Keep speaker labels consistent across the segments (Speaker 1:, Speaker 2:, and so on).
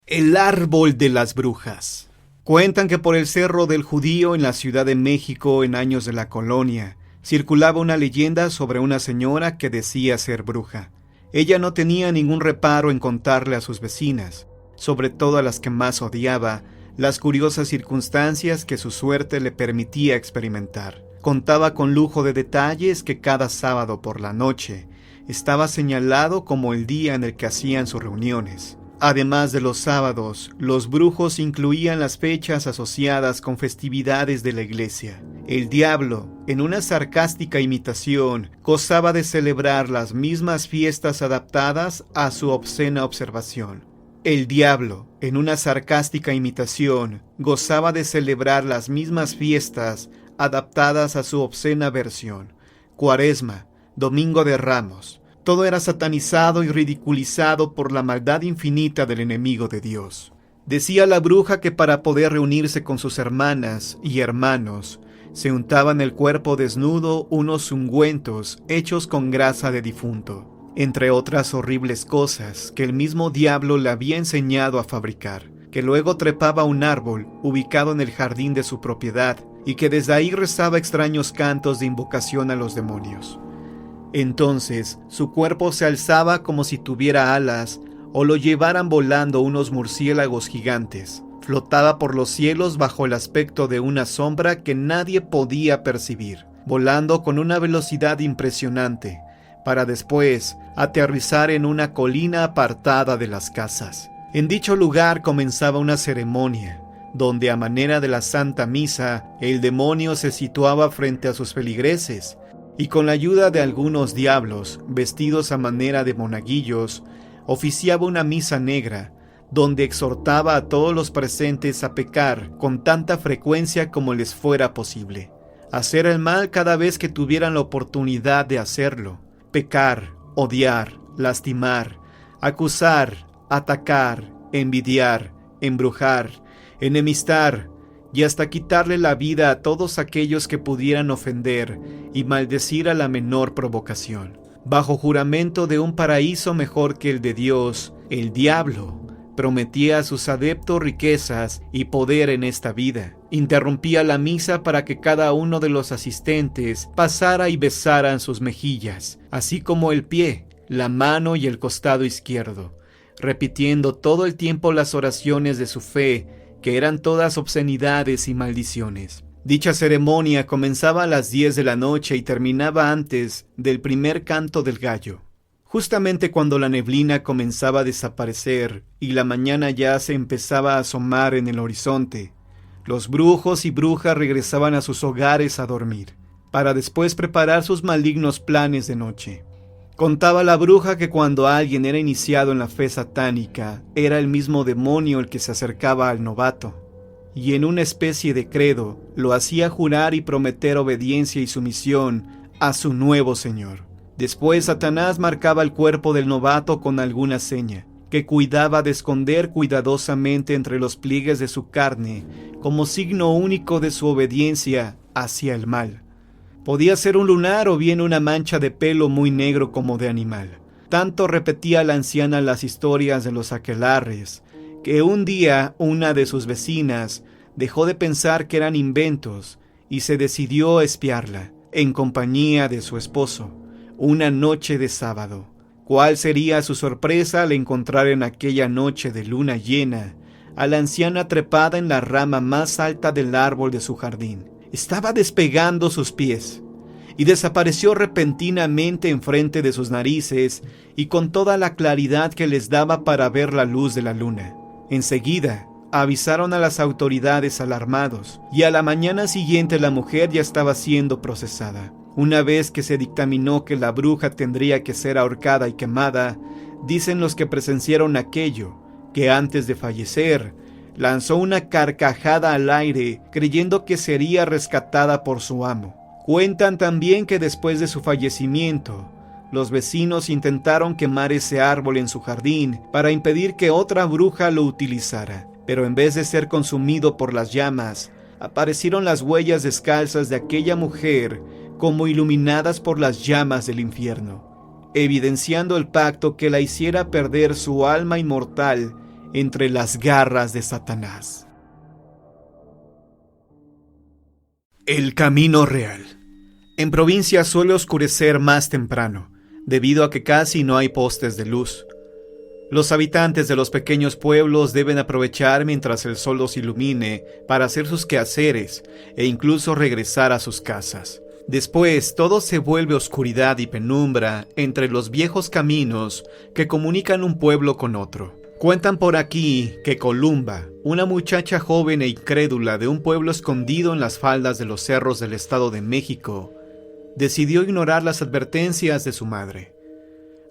Speaker 1: El árbol de las brujas. Cuentan que por el Cerro del Judío en la Ciudad de México en años de la colonia, circulaba una leyenda sobre una señora que decía ser bruja. Ella no tenía ningún reparo en contarle a sus vecinas, sobre todo a las que más odiaba, las curiosas circunstancias que su suerte le permitía experimentar. Contaba con lujo de detalles que cada sábado por la noche estaba señalado como el día en el que hacían sus reuniones. Además de los sábados, los brujos incluían las fechas asociadas con festividades de la iglesia. El diablo, en una sarcástica imitación, gozaba de celebrar las mismas fiestas adaptadas a su obscena observación. El diablo, en una sarcástica imitación, gozaba de celebrar las mismas fiestas adaptadas a su obscena versión. Cuaresma, Domingo de Ramos. Todo era satanizado y ridiculizado por la maldad infinita del enemigo de Dios. Decía la bruja que para poder reunirse con sus hermanas y hermanos, se untaban el cuerpo desnudo unos ungüentos hechos con grasa de difunto, entre otras horribles cosas que el mismo diablo le había enseñado a fabricar, que luego trepaba a un árbol ubicado en el jardín de su propiedad y que desde ahí rezaba extraños cantos de invocación a los demonios. Entonces su cuerpo se alzaba como si tuviera alas o lo llevaran volando unos murciélagos gigantes. Flotaba por los cielos bajo el aspecto de una sombra que nadie podía percibir, volando con una velocidad impresionante, para después aterrizar en una colina apartada de las casas. En dicho lugar comenzaba una ceremonia, donde a manera de la Santa Misa, el demonio se situaba frente a sus feligreses, y con la ayuda de algunos diablos, vestidos a manera de monaguillos, oficiaba una misa negra, donde exhortaba a todos los presentes a pecar con tanta frecuencia como les fuera posible, hacer el mal cada vez que tuvieran la oportunidad de hacerlo, pecar, odiar, lastimar, acusar, atacar, envidiar, embrujar, enemistar, y hasta quitarle la vida a todos aquellos que pudieran ofender y maldecir a la menor provocación. Bajo juramento de un paraíso mejor que el de Dios, el diablo prometía a sus adeptos riquezas y poder en esta vida. Interrumpía la misa para que cada uno de los asistentes pasara y besaran sus mejillas, así como el pie, la mano y el costado izquierdo, repitiendo todo el tiempo las oraciones de su fe, que eran todas obscenidades y maldiciones. Dicha ceremonia comenzaba a las 10 de la noche y terminaba antes del primer canto del gallo. Justamente cuando la neblina comenzaba a desaparecer y la mañana ya se empezaba a asomar en el horizonte, los brujos y brujas regresaban a sus hogares a dormir, para después preparar sus malignos planes de noche. Contaba la bruja que cuando alguien era iniciado en la fe satánica, era el mismo demonio el que se acercaba al novato, y en una especie de credo lo hacía jurar y prometer obediencia y sumisión a su nuevo señor. Después Satanás marcaba el cuerpo del novato con alguna seña, que cuidaba de esconder cuidadosamente entre los pliegues de su carne, como signo único de su obediencia hacia el mal. Podía ser un lunar o bien una mancha de pelo muy negro como de animal. Tanto repetía la anciana las historias de los aquelarres, que un día una de sus vecinas dejó de pensar que eran inventos y se decidió a espiarla, en compañía de su esposo, una noche de sábado. ¿Cuál sería su sorpresa al encontrar en aquella noche de luna llena a la anciana trepada en la rama más alta del árbol de su jardín? Estaba despegando sus pies y desapareció repentinamente enfrente de sus narices y con toda la claridad que les daba para ver la luz de la luna. Enseguida avisaron a las autoridades alarmados y a la mañana siguiente la mujer ya estaba siendo procesada. Una vez que se dictaminó que la bruja tendría que ser ahorcada y quemada, dicen los que presenciaron aquello, que antes de fallecer, lanzó una carcajada al aire creyendo que sería rescatada por su amo. Cuentan también que después de su fallecimiento, los vecinos intentaron quemar ese árbol en su jardín para impedir que otra bruja lo utilizara, pero en vez de ser consumido por las llamas, aparecieron las huellas descalzas de aquella mujer como iluminadas por las llamas del infierno, evidenciando el pacto que la hiciera perder su alma inmortal entre las garras de Satanás. El camino real. En provincia suele oscurecer más temprano, debido a que casi no hay postes de luz. Los habitantes de los pequeños pueblos deben aprovechar mientras el sol los ilumine para hacer sus quehaceres e incluso regresar a sus casas. Después todo se vuelve oscuridad y penumbra entre los viejos caminos que comunican un pueblo con otro. Cuentan por aquí que Columba, una muchacha joven e incrédula de un pueblo escondido en las faldas de los cerros del Estado de México, decidió ignorar las advertencias de su madre.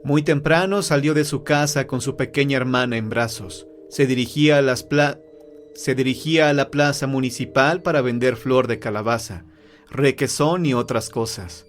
Speaker 1: Muy temprano salió de su casa con su pequeña hermana en brazos. Se dirigía a la plaza municipal para vender flor de calabaza, requesón y otras cosas.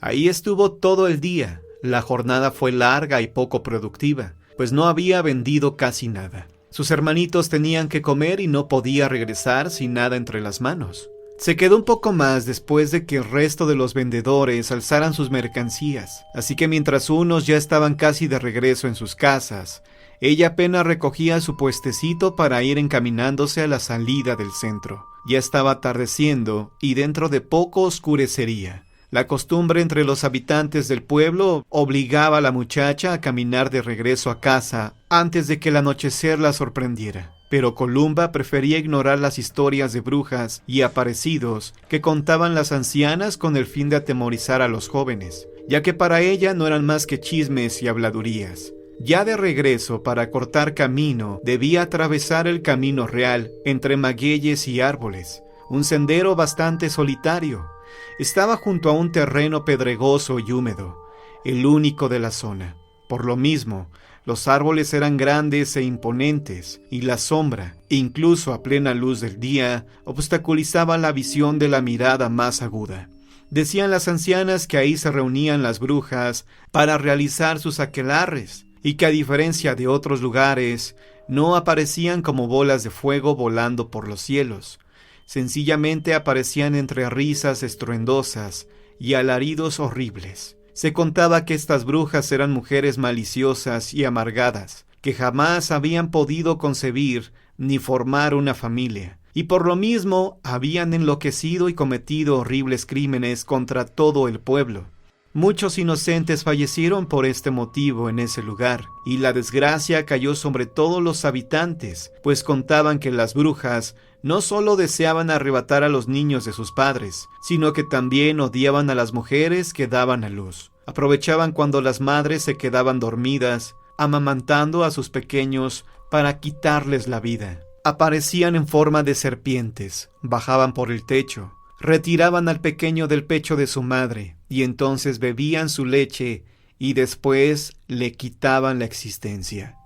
Speaker 1: Ahí estuvo todo el día. La jornada fue larga y poco productiva, pues no había vendido casi nada. Sus hermanitos tenían que comer y no podía regresar sin nada entre las manos. Se quedó un poco más después de que el resto de los vendedores alzaran sus mercancías, así que mientras unos ya estaban casi de regreso en sus casas, ella apenas recogía su puestecito para ir encaminándose a la salida del centro. Ya estaba atardeciendo y dentro de poco oscurecería. La costumbre entre los habitantes del pueblo obligaba a la muchacha a caminar de regreso a casa antes de que el anochecer la sorprendiera. Pero Columba prefería ignorar las historias de brujas y aparecidos que contaban las ancianas con el fin de atemorizar a los jóvenes, ya que para ella no eran más que chismes y habladurías. Ya de regreso, para cortar camino, debía atravesar el camino real entre magueyes y árboles, un sendero bastante solitario. Estaba junto a un terreno pedregoso y húmedo, el único de la zona. Por lo mismo, los árboles eran grandes e imponentes, y la sombra, incluso a plena luz del día, obstaculizaba la visión de la mirada más aguda. Decían las ancianas que ahí se reunían las brujas para realizar sus aquelarres, y que a diferencia de otros lugares, no aparecían como bolas de fuego volando por los cielos. Sencillamente aparecían entre risas estruendosas y alaridos horribles. Se contaba que estas brujas eran mujeres maliciosas y amargadas, que jamás habían podido concebir ni formar una familia, y por lo mismo habían enloquecido y cometido horribles crímenes contra todo el pueblo. Muchos inocentes fallecieron por este motivo en ese lugar, y la desgracia cayó sobre todos los habitantes, pues contaban que las brujas no solo deseaban arrebatar a los niños de sus padres, sino que también odiaban a las mujeres que daban a luz. Aprovechaban cuando las madres se quedaban dormidas, amamantando a sus pequeños para quitarles la vida. Aparecían en forma de serpientes, bajaban por el techo, retiraban al pequeño del pecho de su madre, y entonces bebían su leche y después le quitaban la existencia.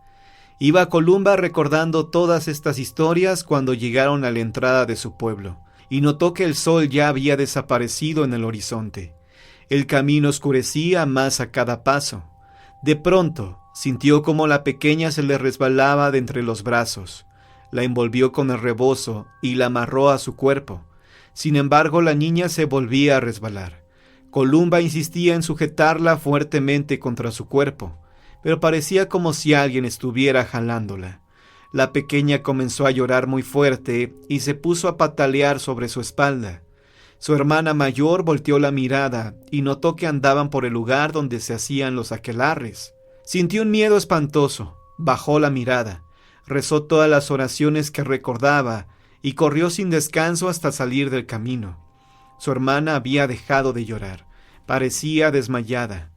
Speaker 1: Iba Columba recordando todas estas historias cuando llegaron a la entrada de su pueblo, y notó que el sol ya había desaparecido en el horizonte. El camino oscurecía más a cada paso. De pronto, sintió como la pequeña se le resbalaba de entre los brazos. La envolvió con el rebozo y la amarró a su cuerpo. Sin embargo, la niña se volvía a resbalar. Columba insistía en sujetarla fuertemente contra su cuerpo, pero parecía como si alguien estuviera jalándola. La pequeña comenzó a llorar muy fuerte y se puso a patalear sobre su espalda. Su hermana mayor volteó la mirada y notó que andaban por el lugar donde se hacían los aquelarres. Sintió un miedo espantoso, bajó la mirada, rezó todas las oraciones que recordaba y corrió sin descanso hasta salir del camino. Su hermana había dejado de llorar, parecía desmayada.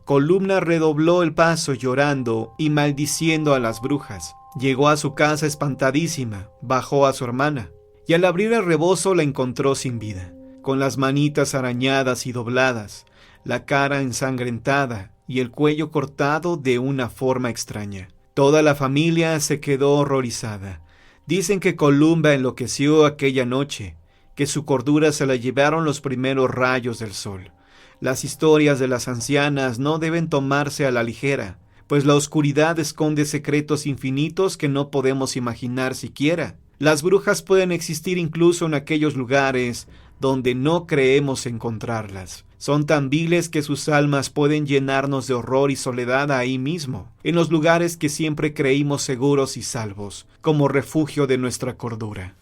Speaker 1: Columba redobló el paso llorando y maldiciendo a las brujas. Llegó a su casa espantadísima, bajó a su hermana, y al abrir el rebozo la encontró sin vida, con las manitas arañadas y dobladas, la cara ensangrentada y el cuello cortado de una forma extraña. Toda la familia se quedó horrorizada. Dicen que Columba enloqueció aquella noche, que su cordura se la llevaron los primeros rayos del sol. Las historias de las ancianas no deben tomarse a la ligera, pues la oscuridad esconde secretos infinitos que no podemos imaginar siquiera. Las brujas pueden existir incluso en aquellos lugares donde no creemos encontrarlas. Son tan viles que sus almas pueden llenarnos de horror y soledad ahí mismo, en los lugares que siempre creímos seguros y salvos, como refugio de nuestra cordura.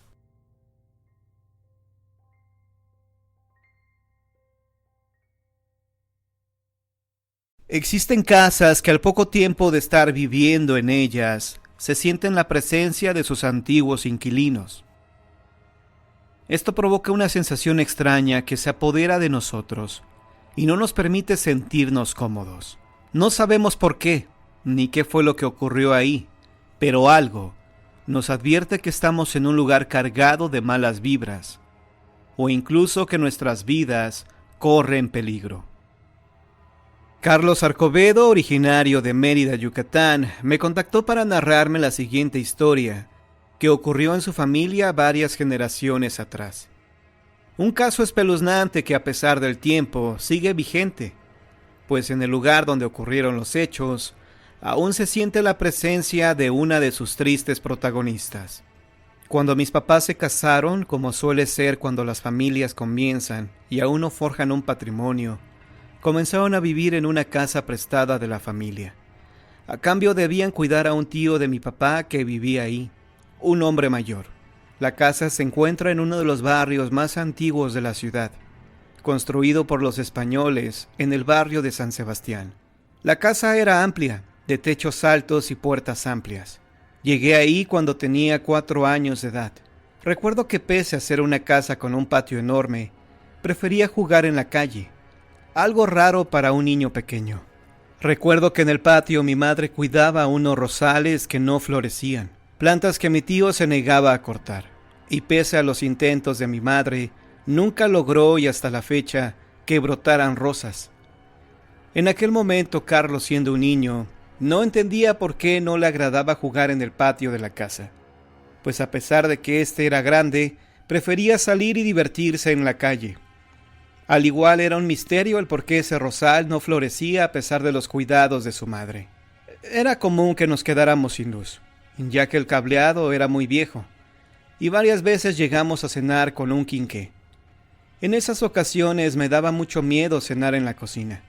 Speaker 1: Existen casas que al poco tiempo de estar viviendo en ellas, se sienten la presencia de sus antiguos inquilinos. Esto provoca una sensación extraña que se apodera de nosotros y no nos permite sentirnos cómodos. No sabemos por qué, ni qué fue lo que ocurrió ahí, pero algo nos advierte que estamos en un lugar cargado de malas vibras, o incluso que nuestras vidas corren peligro. Carlos Arcobedo, originario de Mérida, Yucatán, me contactó para narrarme la siguiente historia, que ocurrió en su familia varias generaciones atrás. Un caso espeluznante que a pesar del tiempo sigue vigente, pues en el lugar donde ocurrieron los hechos, aún se siente la presencia de una de sus tristes protagonistas. Cuando mis papás se casaron, como suele ser cuando las familias comienzan y aún no forjan un patrimonio, comenzaron a vivir en una casa prestada de la familia. A cambio debían cuidar a un tío de mi papá que vivía ahí, un hombre mayor. La casa se encuentra en uno de los barrios más antiguos de la ciudad, construido por los españoles en el barrio de San Sebastián. La casa era amplia, de techos altos y puertas amplias. Llegué ahí cuando tenía 4 años de edad. Recuerdo que pese a ser una casa con un patio enorme, prefería jugar en la calle, algo raro para un niño pequeño. Recuerdo que en el patio mi madre cuidaba unos rosales que no florecían, plantas que mi tío se negaba a cortar, y pese a los intentos de mi madre, nunca logró y hasta la fecha que brotaran rosas. En aquel momento, Carlos, siendo un niño, no entendía por qué no le agradaba jugar en el patio de la casa, pues a pesar de que éste era grande, prefería salir y divertirse en la calle. Al igual era un misterio el por qué ese rosal no florecía a pesar de los cuidados de su madre. Era común que nos quedáramos sin luz, ya que el cableado era muy viejo, y varias veces llegamos a cenar con un quinqué. En esas ocasiones me daba mucho miedo cenar en la cocina,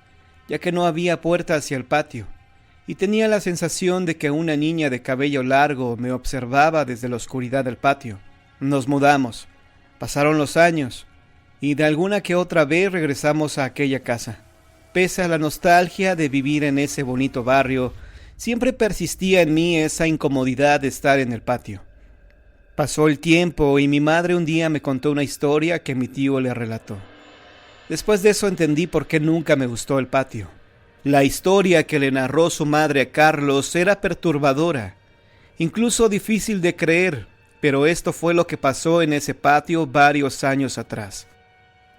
Speaker 1: ya que no había puerta hacia el patio, y tenía la sensación de que una niña de cabello largo me observaba desde la oscuridad del patio. Nos mudamos, pasaron los años, y de alguna que otra vez regresamos a aquella casa. Pese a la nostalgia de vivir en ese bonito barrio, siempre persistía en mí esa incomodidad de estar en el patio. Pasó el tiempo y mi madre un día me contó una historia que mi tío le relató. Después de eso entendí por qué nunca me gustó el patio. La historia que le narró su madre a Carlos era perturbadora, incluso difícil de creer, pero esto fue lo que pasó en ese patio varios años atrás.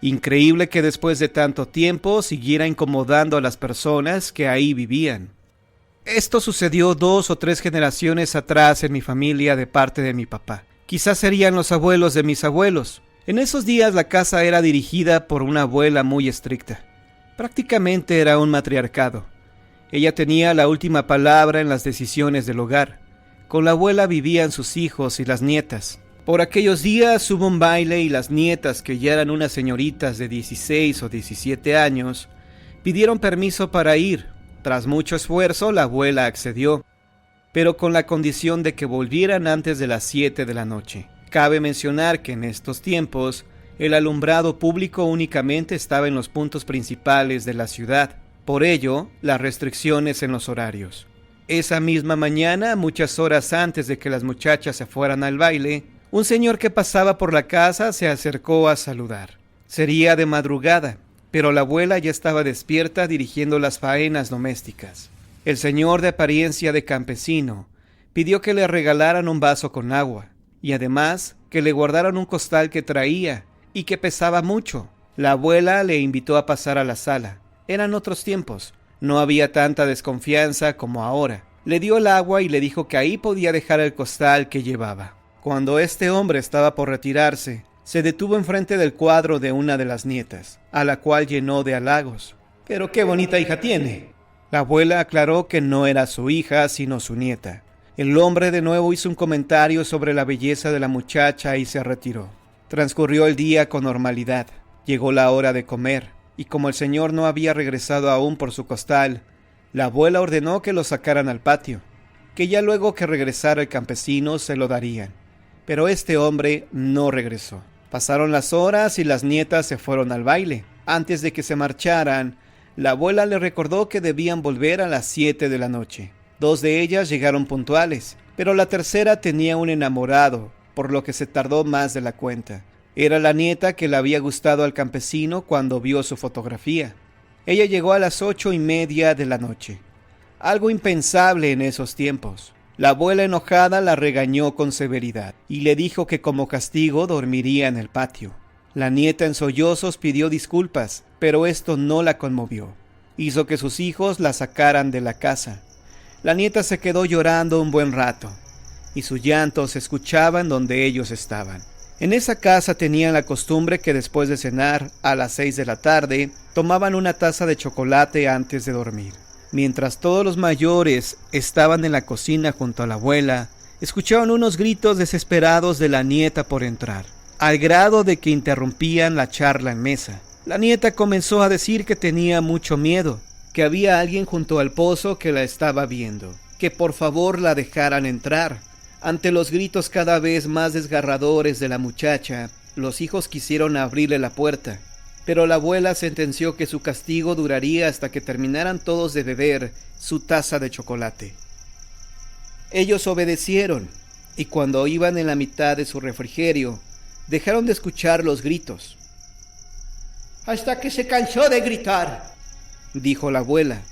Speaker 1: Increíble que después de tanto tiempo siguiera incomodando a las personas que ahí vivían. Esto sucedió 2 o 3 generaciones atrás en mi familia de parte de mi papá. Quizás serían los abuelos de mis abuelos. En esos días la casa era dirigida por una abuela muy estricta. Prácticamente era un matriarcado. Ella tenía la última palabra en las decisiones del hogar. Con la abuela vivían sus hijos y las nietas. Por aquellos días hubo un baile y las nietas, que ya eran unas señoritas de 16 o 17 años, pidieron permiso para ir. Tras mucho esfuerzo, la abuela accedió, pero con la condición de que volvieran antes de las 7 de la noche. Cabe mencionar que en estos tiempos, el alumbrado público únicamente estaba en los puntos principales de la ciudad, por ello, las restricciones en los horarios. Esa misma mañana, muchas horas antes de que las muchachas se fueran al baile, un señor que pasaba por la casa se acercó a saludar. Sería de madrugada, pero la abuela ya estaba despierta dirigiendo las faenas domésticas. El señor, de apariencia de campesino, pidió que le regalaran un vaso con agua, y además que le guardaran un costal que traía y que pesaba mucho. La abuela le invitó a pasar a la sala. Eran otros tiempos, no había tanta desconfianza como ahora. Le dio el agua y le dijo que ahí podía dejar el costal que llevaba. Cuando este hombre estaba por retirarse, se detuvo enfrente del cuadro de una de las nietas, a la cual llenó de halagos. «¡Pero qué bonita hija tiene!». La abuela aclaró que no era su hija, sino su nieta. El hombre de nuevo hizo un comentario sobre la belleza de la muchacha y se retiró. Transcurrió el día con normalidad. Llegó la hora de comer, y como el señor no había regresado aún por su costal, la abuela ordenó que lo sacaran al patio, que ya luego que regresara el campesino se lo darían. Pero este hombre no regresó. Pasaron las horas y las nietas se fueron al baile. Antes de que se marcharan, la abuela le recordó que debían volver a las 7 de la noche. 2 de ellas llegaron puntuales, pero la tercera tenía un enamorado, por lo que se tardó más de la cuenta. Era la nieta que le había gustado al campesino cuando vio su fotografía. Ella llegó a las 8:30 de la noche. Algo impensable en esos tiempos. La abuela enojada la regañó con severidad y le dijo que como castigo dormiría en el patio. La nieta en sollozos pidió disculpas, pero esto no la conmovió. Hizo que sus hijos la sacaran de la casa. La nieta se quedó llorando un buen rato, y su llanto se escuchaba en donde ellos estaban. En esa casa tenían la costumbre que después de cenar, a las 6 de la tarde, tomaban una taza de chocolate antes de dormir. Mientras todos los mayores estaban en la cocina junto a la abuela, escucharon unos gritos desesperados de la nieta por entrar, al grado de que interrumpían la charla en mesa. La nieta comenzó a decir que tenía mucho miedo, que había alguien junto al pozo que la estaba viendo, que por favor la dejaran entrar. Ante los gritos cada vez más desgarradores de la muchacha, los hijos quisieron abrirle la puerta, pero la abuela sentenció que su castigo duraría hasta que terminaran todos de beber su taza de chocolate. Ellos obedecieron, y cuando iban en la mitad de su refrigerio, dejaron de escuchar los gritos. «Hasta que se cansó de gritar», dijo la abuela.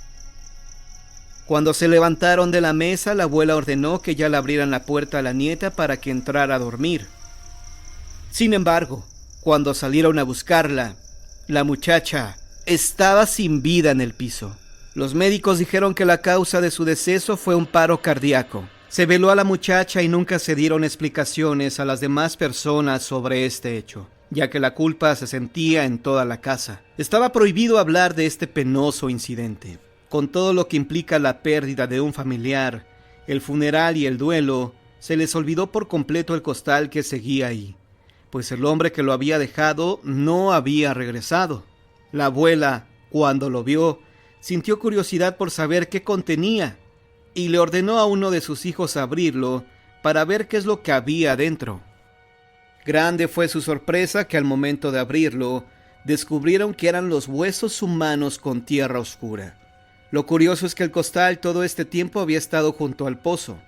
Speaker 1: Cuando se levantaron de la mesa, la abuela ordenó que ya le abrieran la puerta a la nieta para que entrara a dormir. Sin embargo, cuando salieron a buscarla, la muchacha estaba sin vida en el piso. Los médicos dijeron que la causa de su deceso fue un paro cardíaco. Se veló a la muchacha y nunca se dieron explicaciones a las demás personas sobre este hecho, ya que la culpa se sentía en toda la casa. Estaba prohibido hablar de este penoso incidente. Con todo lo que implica la pérdida de un familiar, el funeral y el duelo, se les olvidó por completo el costal que seguía ahí, pues el hombre que lo había dejado no había regresado. La abuela, cuando lo vio, sintió curiosidad por saber qué contenía y le ordenó a uno de sus hijos abrirlo para ver qué es lo que había dentro. Grande fue su sorpresa que al momento de abrirlo, descubrieron que eran los huesos humanos con tierra oscura. Lo curioso es que el costal todo este tiempo había estado junto al pozo,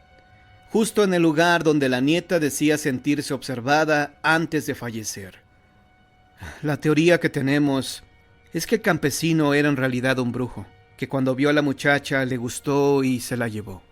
Speaker 1: justo en el lugar donde la nieta decía sentirse observada antes de fallecer. La teoría que tenemos es que el campesino era en realidad un brujo, que cuando vio a la muchacha le gustó y se la llevó.